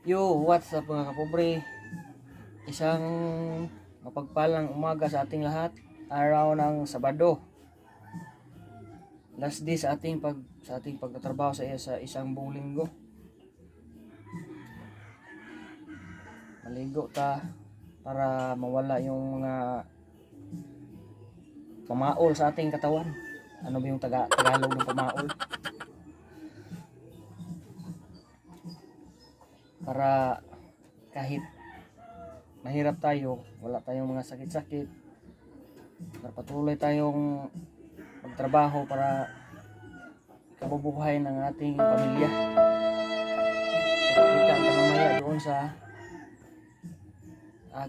Yo, what's up mga kapobre? Isang mapagpalang umaga sa ating lahat. Araw ng Sabado. Last day sa ating pagtatrabaho sa isang buong linggo. Maligo ta para mawala yung mga pamaol sa ating katawan. Ano ba yung Tagalog ng pamaol? Para kahit mahirap tayo, wala tayong mga sakit-sakit, patuloy tayong magtrabaho para kabubuhay ng ating pamilya. Kita ang mamaya doon sa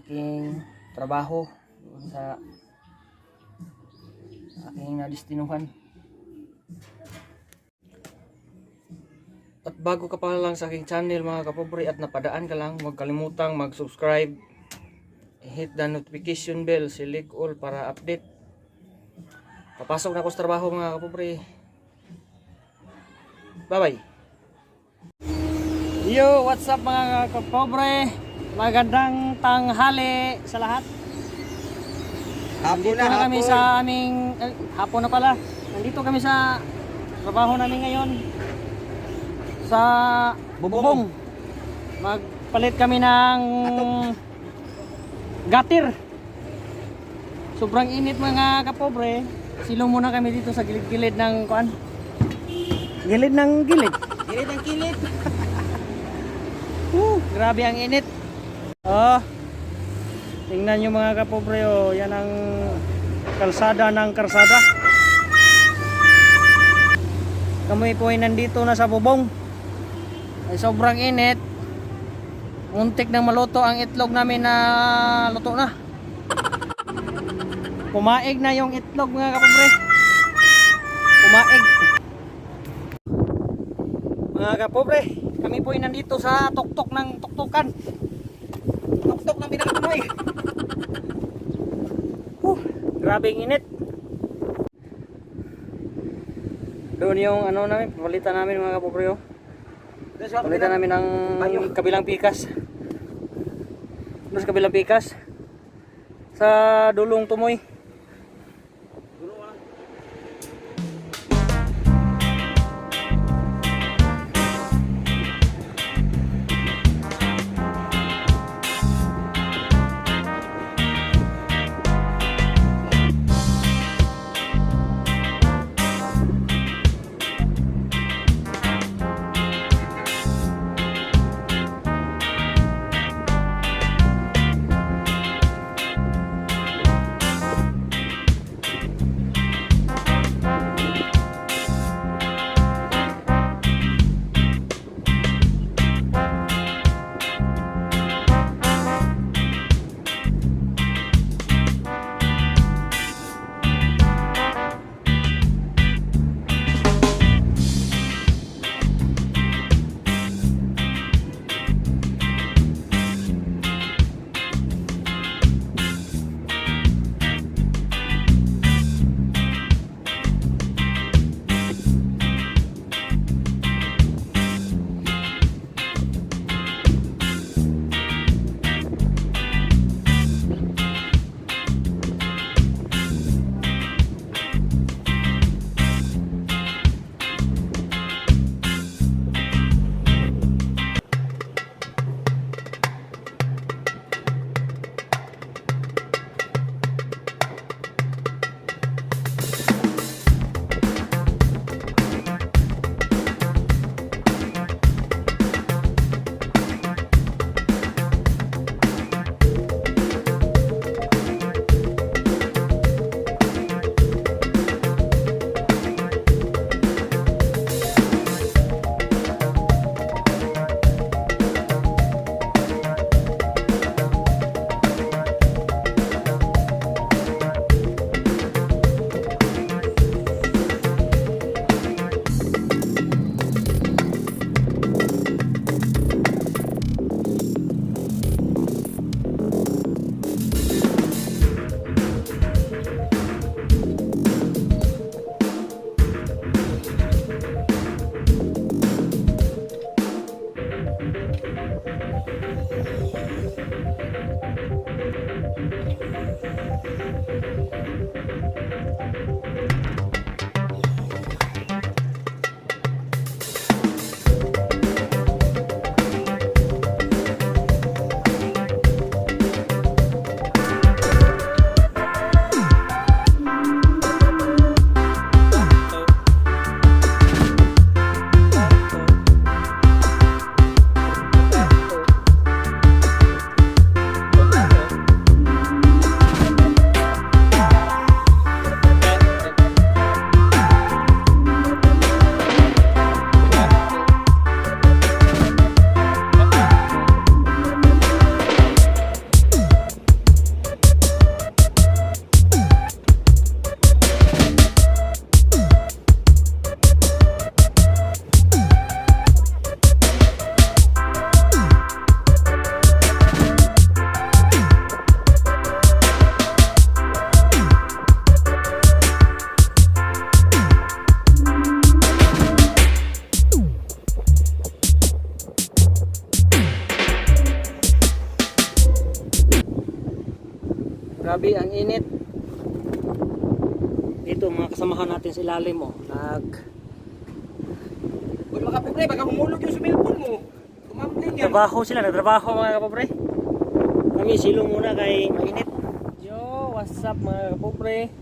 aking trabaho, doon sa aking nadistinuhan. At bago ka pa lang sa aking channel mga kapobre at napadaan ka lang, huwag kalimutang mag-subscribe, hit the notification bell, select all para update. Papasok na ako sa trabaho mga kapobre. Bye bye. Yo, what's up mga kapobre? Magandang tanghali sa lahat. Hapon Nandito na kami sa aming hapon na pala. Nandito kami sa trabaho namin ngayon sa Bubong. Magpalit kami ng gatir. Sobrang init mga kapobre. Silong muna kami dito sa gilid-gilid ng kuan. Gilid ng gilid. Gilid ang kilid. Grabe ang init. Oh. Tingnan nyo mga kapobre, oh. Yan ang kalsada ng karsada. Kami po ay nandito na sa Bubong. Ay sobrang init. Muntik nang maluto ang itlog namin na luto na. Pumaig na yung itlog mga kapobre. Pumaig. Mga kapobre, kami po ay nandito sa tuktok ng tuktukan. Tuktok ng pinakatunoy. Grabe ang init. Doon yung ano namin, palitan namin mga kapobre, oh. Palitan namin ng kabilang pikas. Doon sa kabilang pikas. Sa dulong tumoy. Grabe ang init. Dito mga kasamahan natin sa ilalim mo. Uy mga kapobre, baka humulog yung sumilpon mo. Kumambling yan. Nagtrabaho sila, nagtrabaho mga kapobre. Kami silong muna kay mainit. Yo, what's up mga kapobre?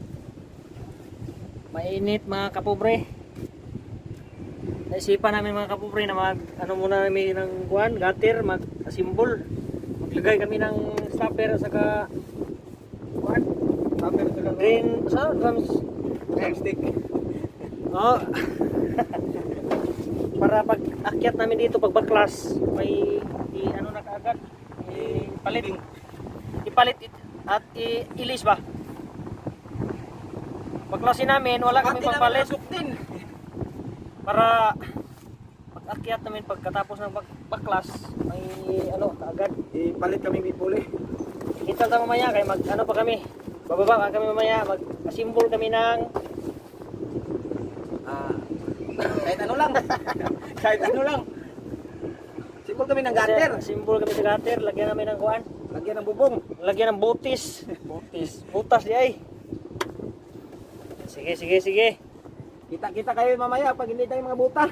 Mainit mga kapobre. Naisipan namin mga kapobre na muna namin ng gutter, mag-asimbol. Maglagay kami ng stopper saka drain, Drumstick. oh. Para pag akyat namin dito, pag baklas, may ano na kaagad, ipalit at ilis ba? Baklasin namin, wala kami pagpalit. Para pag akyat namin, pagkatapos ng baklas, may ano kaagad. Ipalit kami bipuli. Kita tayo mamaya, kaya ano pa kami, bababa kami mamaya, mag-asimbol kami ng Kahit ano lang. Kahit ano lang. Simbol kami ng gutter. Simbol kami sa gutter, lagyan namin ng kuan. Lagyan ng bubong. Lagyan ng butis. Butas di ay. Sige. Kita-kita kayo mamaya pag hindi tayo mga buta.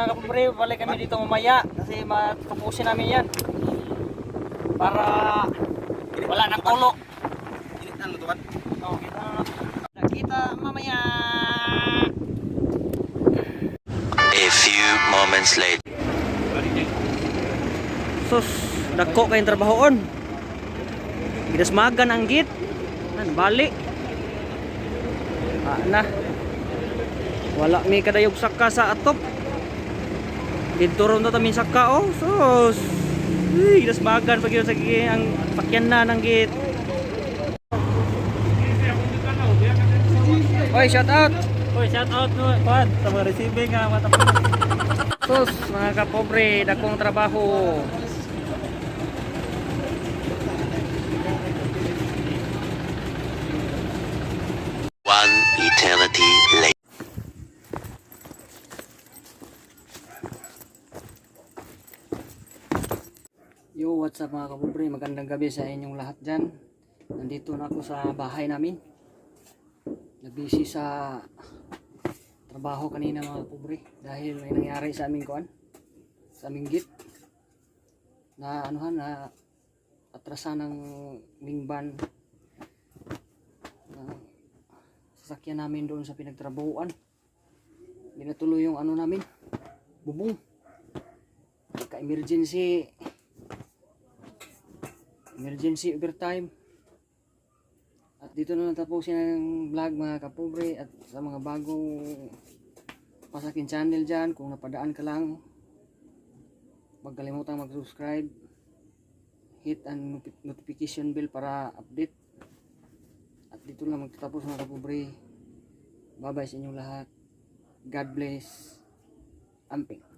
mga kapobre, balik kami dito mamaya kasi matupusin namin yan. Para wala nang ulo. Initan mo tuwan. Oh, kita mamaya. A few moments later. Sus, dako kayong trabahoon. Gidasmagan ang git. Nan balik. Na. Wala mi kadayog saka sa atop. Dito ron na tamin saka oh. Sus. Gidasmagan pag yun sa ang pakyan na ng git. Oy, shout out. Oy, shout out no, Juan, sa mga receiving nga mga tapos. Sus, mga kapobre, dakong trabaho. One eternity later. Yo, what's up mga kapobre? Magandang gabi sa inyong lahat dyan. Nandito na ako sa bahay namin. Nabisi sa trabaho kanina mga kapobre. Dahil may nangyari sa aming kuan. Sa aming git. Na anuhan na atrasan ng mingban. Na sasakyan namin doon sa pinagtrabahuan. Hindi natuloy yung ano namin. Bubong. Ka-emergency overtime. At dito na natapusin ang vlog mga kapobre. At sa mga bagong pasakin channel dyan, kung napadaan ka lang, huwag kalimutang mag-subscribe, hit ang notification bell para update. At dito lang magtatapos mga kapobre. Bye bye sa inyong lahat. God bless. Amping.